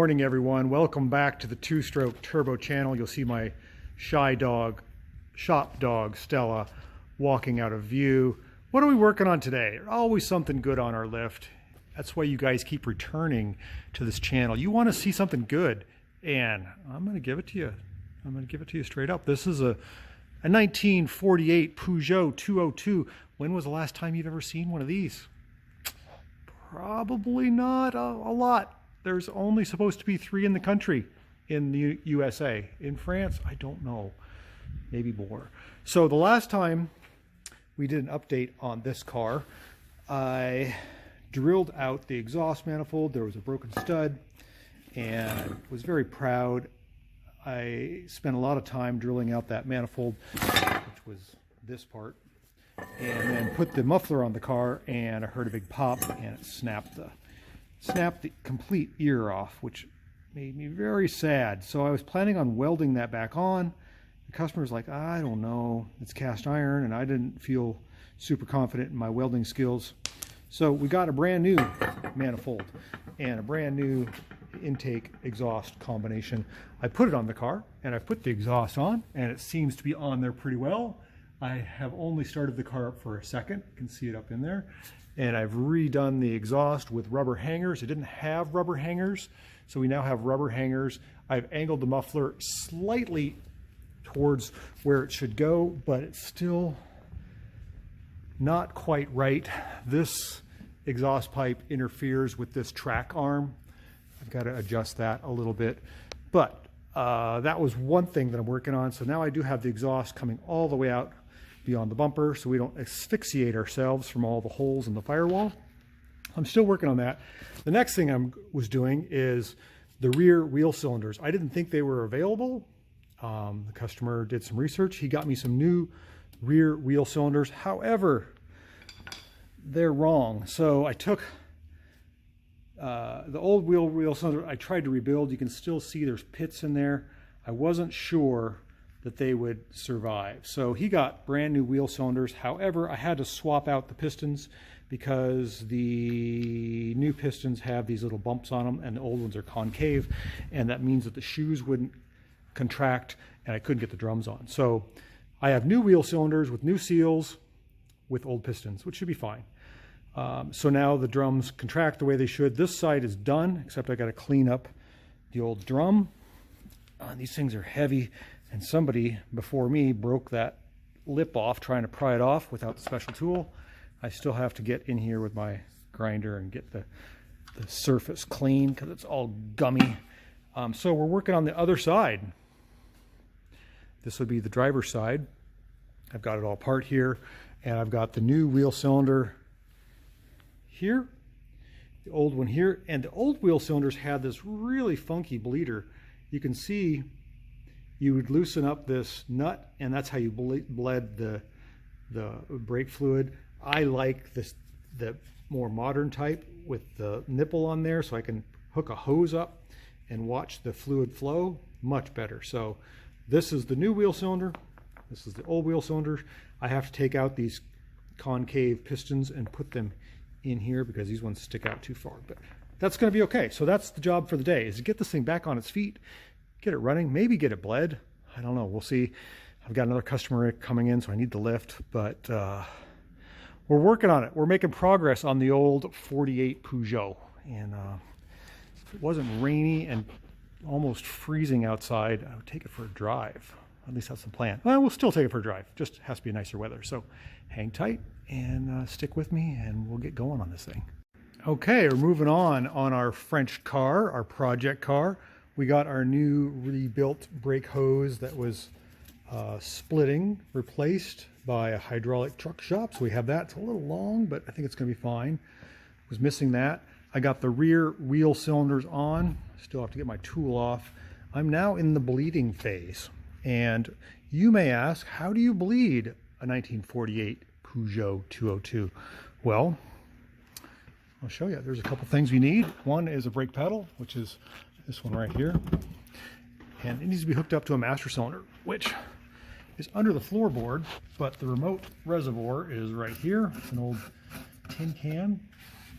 Morning everyone, welcome back to the two-stroke turbo channel. You'll see my shy dog, shop dog Stella, walking out of view. What are we working on today? Always something good on our lift. That's why you guys keep returning to this channel. You want to see something good, and I'm going to give it to you. I'm going to give it to you straight up. This is a 1948 Peugeot 202. When was the last time you've ever seen one of these? Probably not a lot. There's only supposed to be 3 in the country in the USA. In France, I don't know, maybe more. So the last time we did an update on this car, I drilled out the exhaust manifold. There was a broken stud and was very proud. I spent a lot of time drilling out that manifold, which was this part, and then put the muffler on the car, and I heard a big pop and it snapped the complete ear off, which made me very sad. So I was planning on welding that back on. The customer's like, I don't know, it's cast iron, and I didn't feel super confident in my welding skills. So we got a brand new manifold and a brand new intake exhaust combination. I put it on the car and I put the exhaust on, and it seems to be on there pretty well. I have only started the car up for a second. You can see it up in there. And I've redone the exhaust with rubber hangers. It didn't have rubber hangers, so we now have rubber hangers. I've angled the muffler slightly towards where it should go, but it's still not quite right. This exhaust pipe interferes with this track arm. I've got to adjust that a little bit. But that was one thing that I'm working on. So now I do have the exhaust coming all the way out beyond the bumper, so we don't asphyxiate ourselves from all the holes in the firewall. I'm still working on that. The next thing I was doing is the rear wheel cylinders. I didn't think they were available. The customer did some research. He got me some new rear wheel cylinders. However, they're wrong. So I took the old wheel cylinder. I tried to rebuild. You can still see there's pits in there. I wasn't sure that they would survive. So he got brand new wheel cylinders. However, I had to swap out the pistons because the new pistons have these little bumps on them and the old ones are concave, and that means that the shoes wouldn't contract and I couldn't get the drums on. So I have new wheel cylinders with new seals with old pistons, which should be fine. So now the drums contract the way they should. This side is done, except I got to clean up the old drum. These things are heavy, and somebody before me broke that lip off trying to pry it off without the special tool. I still have to get in here with my grinder and get the surface clean because it's all gummy. So we're working on the other side. This would be the driver's side. I've got it all apart here, and I've got the new wheel cylinder here, the old one here, and the old wheel cylinders had this really funky bleeder. You can see you would loosen up this nut, and that's how you bled the brake fluid. I like the more modern type with the nipple on there, so I can hook a hose up and watch the fluid flow much better. So this is the new wheel cylinder. This is the old wheel cylinder. I have to take out these concave pistons and put them in here because these ones stick out too far, but that's going to be okay. So that's the job for the day, is to get this thing back on its feet, get it running, maybe get it bled. I don't know, we'll see. I've got another customer coming in, so I need the lift, but we're working on it. We're making progress on the old 48 Peugeot, and if it wasn't rainy and almost freezing outside, I would take it for a drive. At least that's the plan. Well, we'll still take it for a drive, just has to be nicer weather. So hang tight and stick with me, and we'll get going on this thing. Okay, we're moving on our French car, our project car. We got our new rebuilt brake hose that was splitting, replaced by a hydraulic truck shop. So we have that. It's a little long, but I think it's going to be fine. Was missing that. I got the rear wheel cylinders on. Still have to get my tool off. I'm now in the bleeding phase. And you may ask, how do you bleed a 1948 Peugeot 202? Well, I'll show you. There's a couple things you need. One is a brake pedal, which is this one right here. And it needs to be hooked up to a master cylinder, which is under the floorboard, but the remote reservoir is right here. It's an old tin can.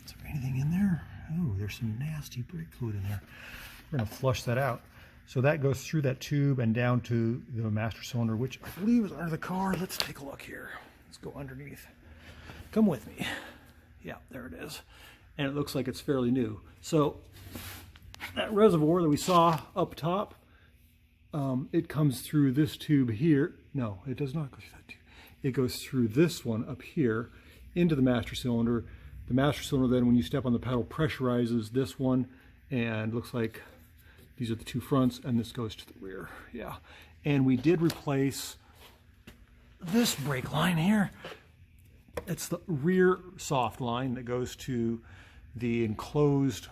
Is there anything in there? Oh, there's some nasty brake fluid in there. we're going to flush that out. So that goes through that tube and down to the master cylinder, which I believe is under the car. Let's take a look here. Let's go underneath. Come with me. Yeah, there it is. And it looks like it's fairly new. So that reservoir that we saw up top, it comes through this tube here. No, it does not go through that tube. It goes through this one up here into the master cylinder. The master cylinder then, when you step on the pedal, pressurizes this one, and looks like these are the two fronts, and this goes to the rear. Yeah, and we did replace this brake line here. It's the rear soft line that goes to the enclosed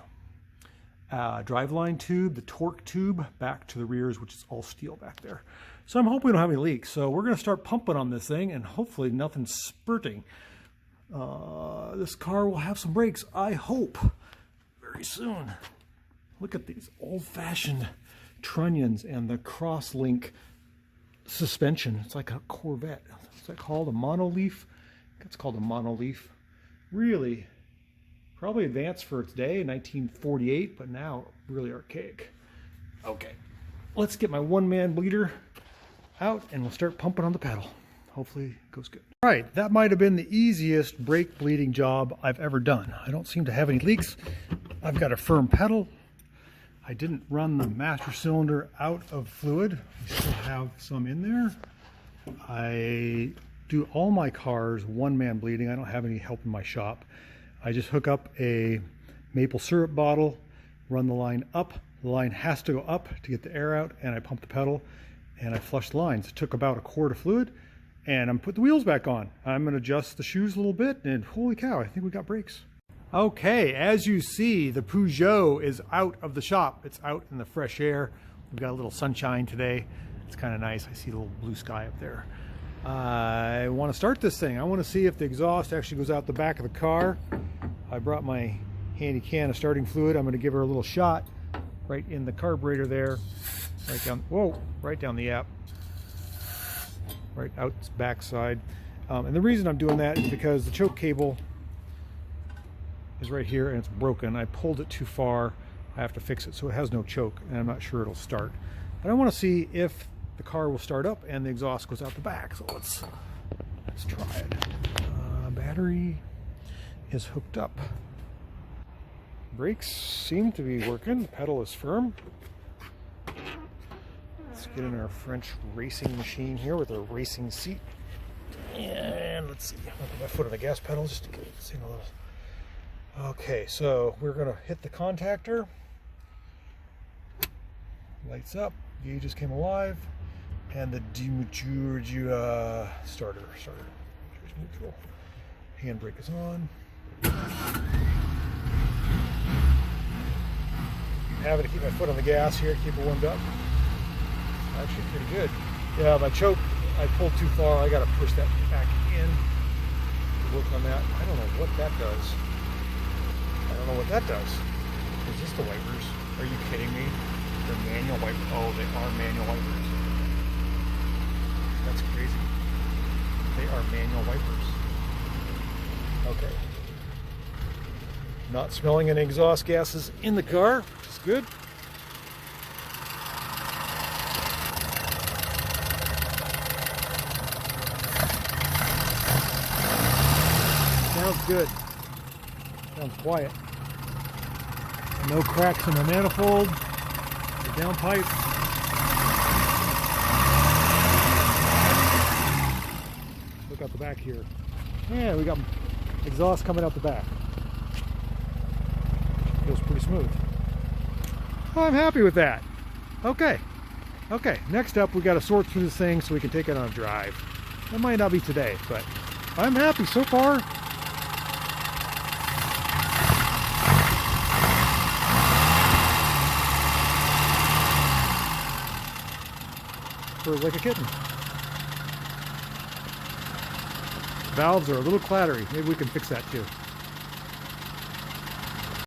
driveline tube, the torque tube, back to the rears, which is all steel back there. So I'm hoping we don't have any leaks. So we're going to start pumping on this thing, and hopefully nothing's spurting. This car will have some brakes, I hope, very soon. Look at these old-fashioned trunnions and the cross-link suspension. It's like a Corvette. What's that called? A monoleaf? It's called a monoleaf. Really, probably advanced for its day, 1948, but now really archaic. Okay, let's get my one-man bleeder out and we'll start pumping on the pedal. Hopefully it goes good. All right, that might have been the easiest brake bleeding job I've ever done. I don't seem to have any leaks. I've got a firm pedal. I didn't run the master cylinder out of fluid. We still have some in there. I do all my cars one-man bleeding. I don't have any help in my shop. I just hook up a maple syrup bottle, run the line up. The line has to go up to get the air out, and I pump the pedal and I flush the lines. It took about a quart of fluid, and I'm put the wheels back on. I'm gonna adjust the shoes a little bit, and holy cow, I think we got brakes. Okay, as you see, the Peugeot is out of the shop. It's out in the fresh air. We've got a little sunshine today. It's kind of nice. I see a little blue sky up there. I want to start this thing. I want to see if the exhaust actually goes out the back of the car. I brought my handy can of starting fluid. I'm going to give her a little shot right in the carburetor there. Right down, whoa, right down the app. Right out its backside. And the reason I'm doing that is because the choke cable is right here and it's broken. I pulled it too far. I have to fix it so it has no choke, and I'm not sure it'll start. But I want to see if the car will start up and the exhaust goes out the back. So let's try it. Battery is hooked up. Brakes seem to be working. The pedal is firm. Let's get in our French racing machine here with our racing seat. And let's see. I'll put my foot on the gas pedal just to get it seen a little. Okay, so we're going to hit the contactor. Lights up. Gauges came alive. And the starter. Neutral. Handbrake is on. Having to keep my foot on the gas here, keep it warmed up. Actually pretty good. Yeah, my choke, I pulled too far. I got to push that back in to work on that. I don't know what that does. I don't know what that does. Is this the wipers? Are you kidding me? They're manual wipers. Oh, they are manual wipers. That's crazy. They are manual wipers. Okay. Not smelling any exhaust gases in the car, which is good. Sounds good. Sounds quiet. No cracks in the manifold, the downpipe. Look out the back here. Yeah, we got exhaust coming out the back. Feels pretty smooth. I'm happy with that. Okay, next up we got to sort through this thing so we can take it on a drive. That might not be today, but I'm happy so far. Like a kitten. Valves are a little clattery. Maybe we can fix that too.